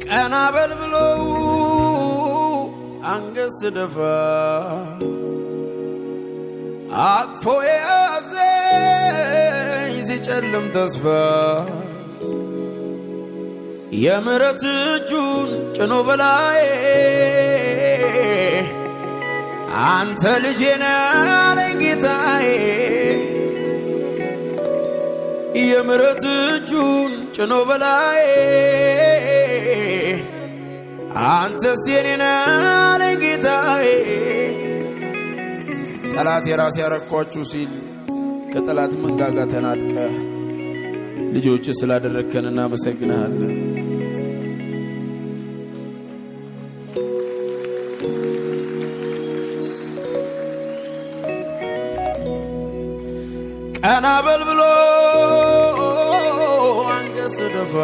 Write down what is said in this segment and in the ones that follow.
ቀና በል ብሎ አንገት ስደፋ አቅፎ የያዘኝ ሲጨልም ተስፋ የምሕረት እጁን ጭኖ በላዬ አንተ ልጄ ነህ አለኝ ጌታዬ የምሕረት እጁን ጭኖ በላዬ አንተስ የኔ ነህ አለኝ ጌታዬ ጠላት የራስ ያረኳችሁ ሲል ከጠላት መንጋጋ ተናጥቀ ልጆች ስላደረከን እናመሰግናለን ቀና በል ብሎ አንገት ስደፋ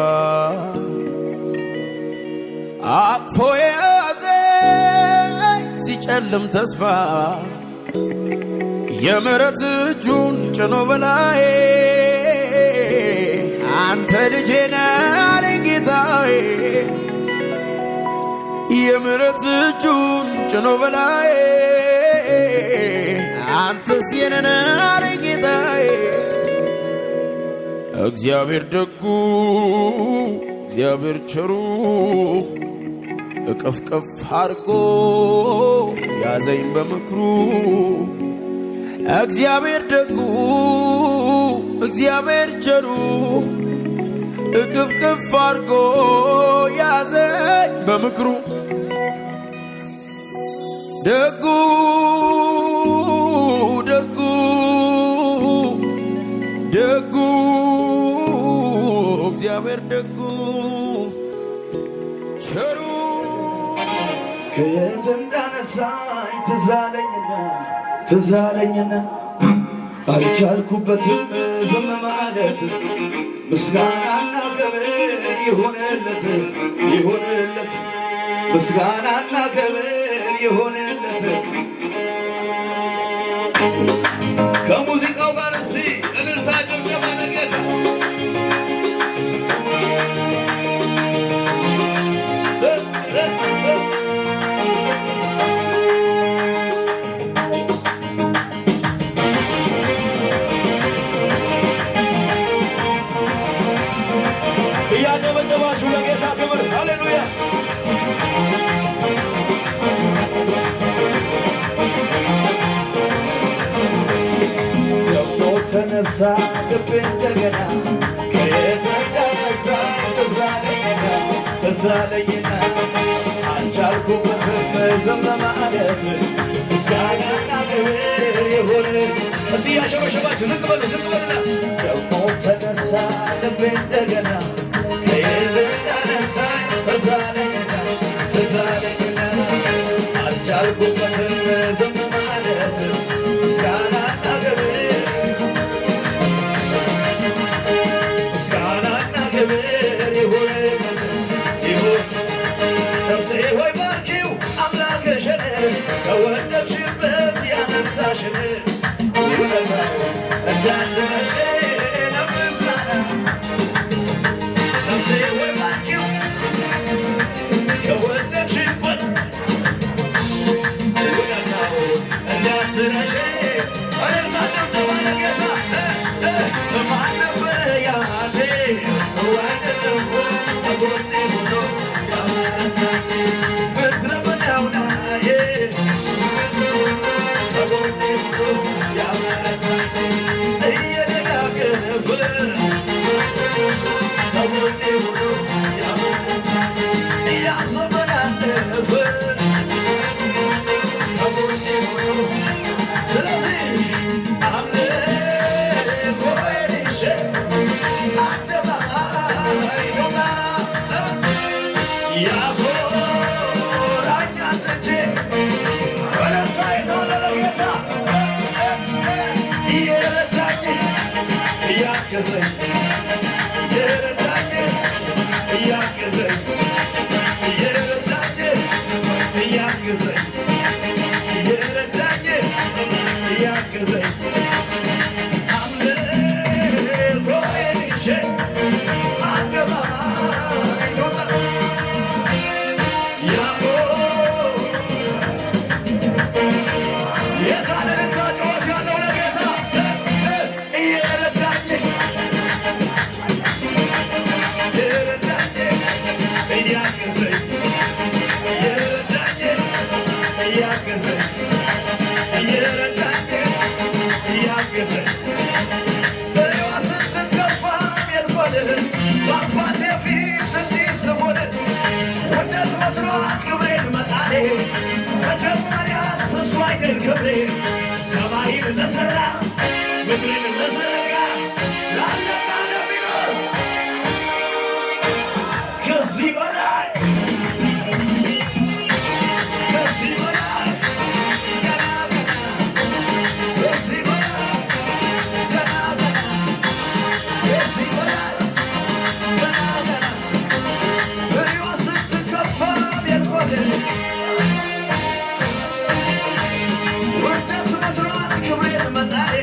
አቅፎ የያዘኝ ሲጨልም ተስፋ የምሕረት እጁን ጭኖ በላዬ አንተ ልጄ ነህ አለኝ ጌታዬ የምሕረት እጁን ጭኖ በላዬ አንተስ የኔ ነህ አለኝ ጌታዬ እግዚአብሔር ደጉ እግዚአብሔር ቸሩ እቅፍቅፍ አድርጎ ያዘኝ በምክሩ እግዚአብሔር ደጉ እግዚአብሔር ቸሩ እቅፍቅፍ አድርጎ ያዘኝ በምክሩ ደጉ ደጉ ደጉ እግዚአብሔር ደጉ ቸሩ ከየት እንዳነሳኝ ትዝ አለኝና አልቻልኩበትም ዝም ማለት ምስጋናና ክብር ይሁንለት ምስጋናና ክብር ይሁንለት ከሙዚቃው ጋር እስቲ እልልታ ጭብጨባ ለጌታ እያጨበጨባችሁ ለጌታ ክብር ሃሌሉያ ተነሳ ልቤ እንደገና ከየት እንዳነሳ ትዝ አለኝና አልቻልኩበትም ዝም ማለት ምስጋናና ክብር ይሁን እስቲ ያሸበሸባችሁ ዝቅ በሉና ደግሞ ተነሳ ልቤ እንደገና ከየት እንዳነሳ ትዝ አለኝና አልቻልኩበትም ዝም ማለት ምስጋናና ክብር ከወደቅሽበት ያነሳሽን ውለታው እንዳትረሺ ለምስጋና ክብሬ ሰማይን ለሠራ ምድርን ለዘረጋ ላለና ለሚኖር ከዚህ በላይ ከዚህ በላይ ገና ገና ከዚህ በላይ ገና ገና ከዚህ በላይ ገና ገና በሕይወት ስትከፋ የልቆድ ውርደት መስራት ክብሬን መጣሌ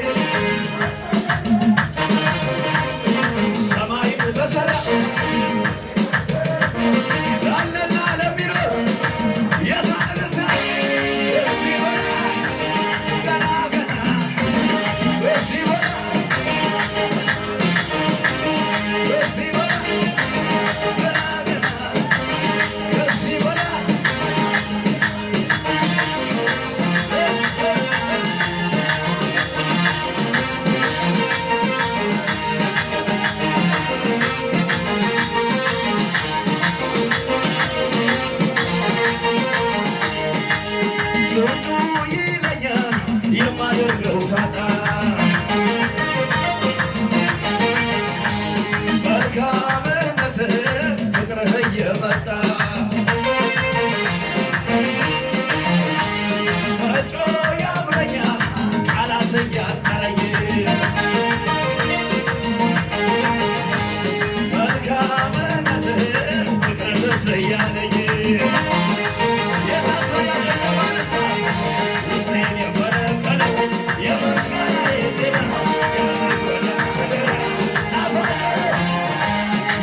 ሰማይን ለሠራ ላለና ለሚኖር የዛለታ ከዚህ በላይ ገና ገና ከዚህ በላይ ከዚህ በላይ ገና ገና ከዚህ በላይ ጩጩ ይለኛል የማደርገው ሳጣ መልካምነትህ ፍቅርህ እየመጣ መጮ ያምረኛል ቃላት እያጠረኝ መልካምነትህ ፍቅርህ ትዝ እያለኝ የሳት ያለማለታ ውስጤን የፈነቀለው የምስጋናዬ ዜማ ጣፋጭ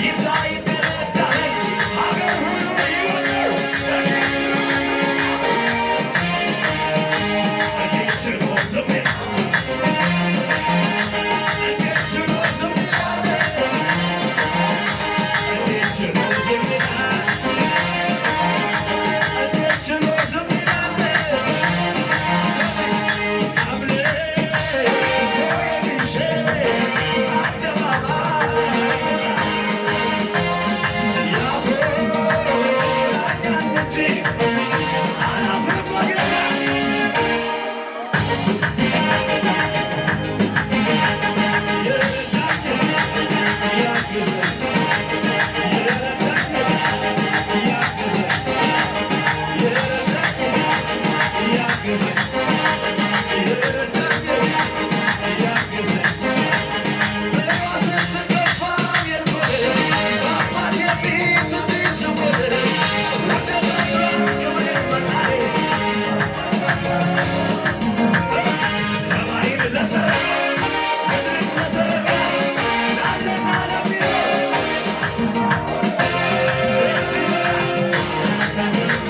ይታይ ቢረዳኝ ሀገር ሁሉ ይወቀው እንዴት ችሎ ዝም እንዴት ችሎ ዝም እንዴት ችሎ ዝም እንዴት ችሎ ዝም ሰማይን ለሠራ ምድርን ለዘረጋ ላለና ለሚኖር ከዚህ በላይ ከዚህ በላይ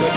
Let's